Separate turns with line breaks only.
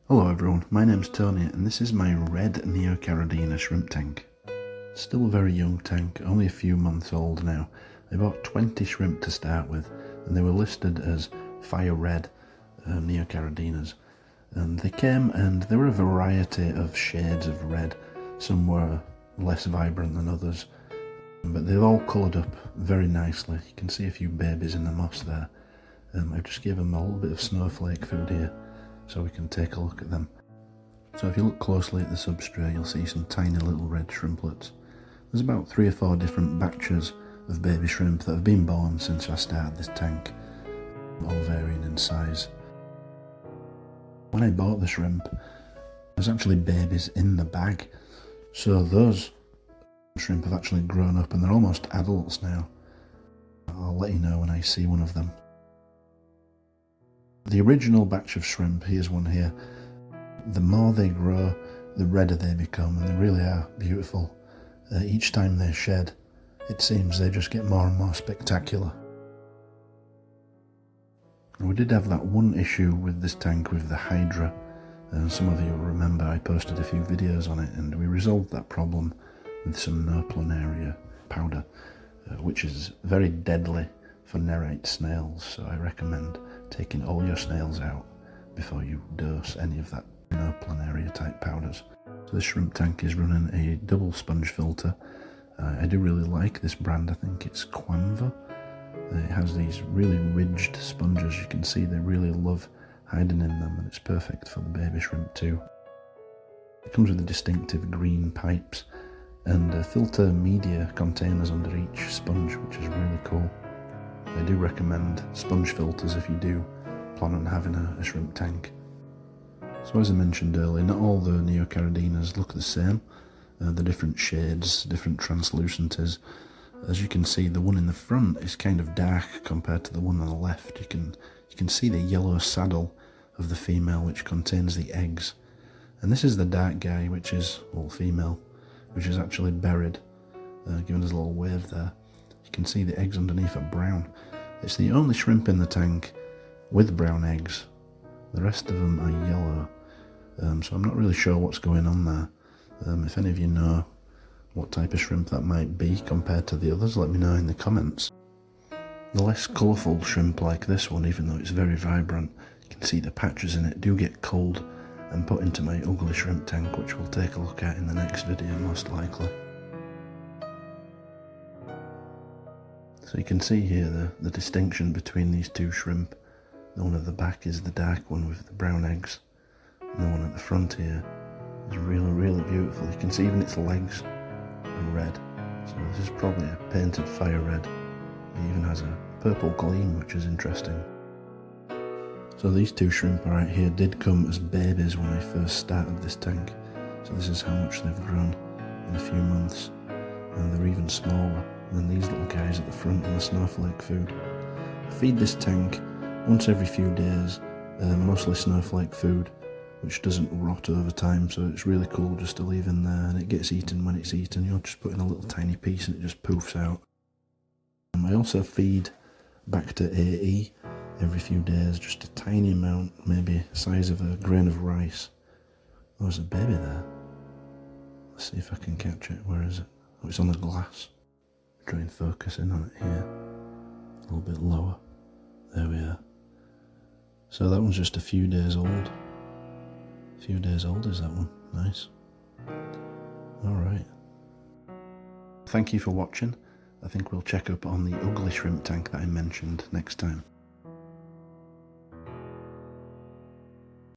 Hello everyone, my name's Tony and this is my red Neocaridina shrimp tank. Still a very young tank, only a few months old now. I bought 20 shrimp to start with and they were listed as fire red Neocaridinas. And they came and there were a variety of shades of red. Some were less vibrant than others, but they've all coloured up very nicely. You can see a few babies in the moss there. I've just given them a little bit of snowflake food here so we can take a look at them. So if you look closely at the substrate, you'll see some tiny little red shrimplets. There's about 3 or 4 different batches of baby shrimp that have been born since I started this tank, all varying in size. When I bought the shrimp, there's actually babies in the bag, so those shrimp have actually grown up and they're almost adults now. I'll let you know when I see one of them. The original batch of shrimp, here's one here, the more they grow, the redder they become, and they really are beautiful. Each time they shed, it seems they just get more and more spectacular. We did have that one issue with this tank with the Hydra, and some of you will remember I posted a few videos on it, and we resolved that problem with some no-planaria powder, which is very deadly for nerite snails, so I recommend taking all your snails out before you dose any of that no-planaria type powders. So this shrimp tank is running a double sponge filter. I do really like this brand, I think it's Quanva. It has these really ridged sponges, you can see they really love hiding in them, and it's perfect for the baby shrimp too. It comes with the distinctive green pipes and filter media containers under each sponge, which is really cool. I do recommend sponge filters if you do plan on having a shrimp tank. So as I mentioned earlier, not all the Neocaridinas look the same. The different shades, different translucencies. As you can see, the one in the front is kind of dark compared to the one on the left. You can see the yellow saddle of the female, which contains the eggs. And this is the dark guy, which is, well, female, which is actually buried, giving us a little wave there. You can see the eggs underneath are brown. It's the only shrimp in the tank with brown eggs. The rest of them are yellow, so I'm not really sure what's going on there. If any of you know what type of shrimp that might be compared to the others, let me know in the comments. The less colourful shrimp like this one, even though it's very vibrant, you can see the patches in it do get culled and put into my ugly shrimp tank, which we'll take a look at in the next video most likely. So you can see here the distinction between these two shrimp. The one at the back is the dark one with the brown eggs, and the one at the front here is really, really beautiful. You can see even its legs are red, so this is probably a painted fire red. It even has a purple gleam, which is interesting. So these two shrimp right here did come as babies when I first started this tank, so this is how much they've grown in a few months, and they're even smaller than these little guys at the front in the snowflake food. I feed this tank once every few days, mostly snowflake food, which doesn't rot over time, so it's really cool just to leave in there, and it gets eaten when it's eaten. You'll just put in a little tiny piece and it just poofs out. I also feed back to AE every few days, just a tiny amount, maybe the size of a grain of rice. Oh, there's a baby there. Let's see if I can catch it. Where is it? Oh, it's on the glass. Try and focus in on it here. A little bit lower. There we are. So that one's just a few days old. A few days old is that one. Nice. Alright. Thank you for watching. I think we'll check up on the ugly shrimp tank that I mentioned next time.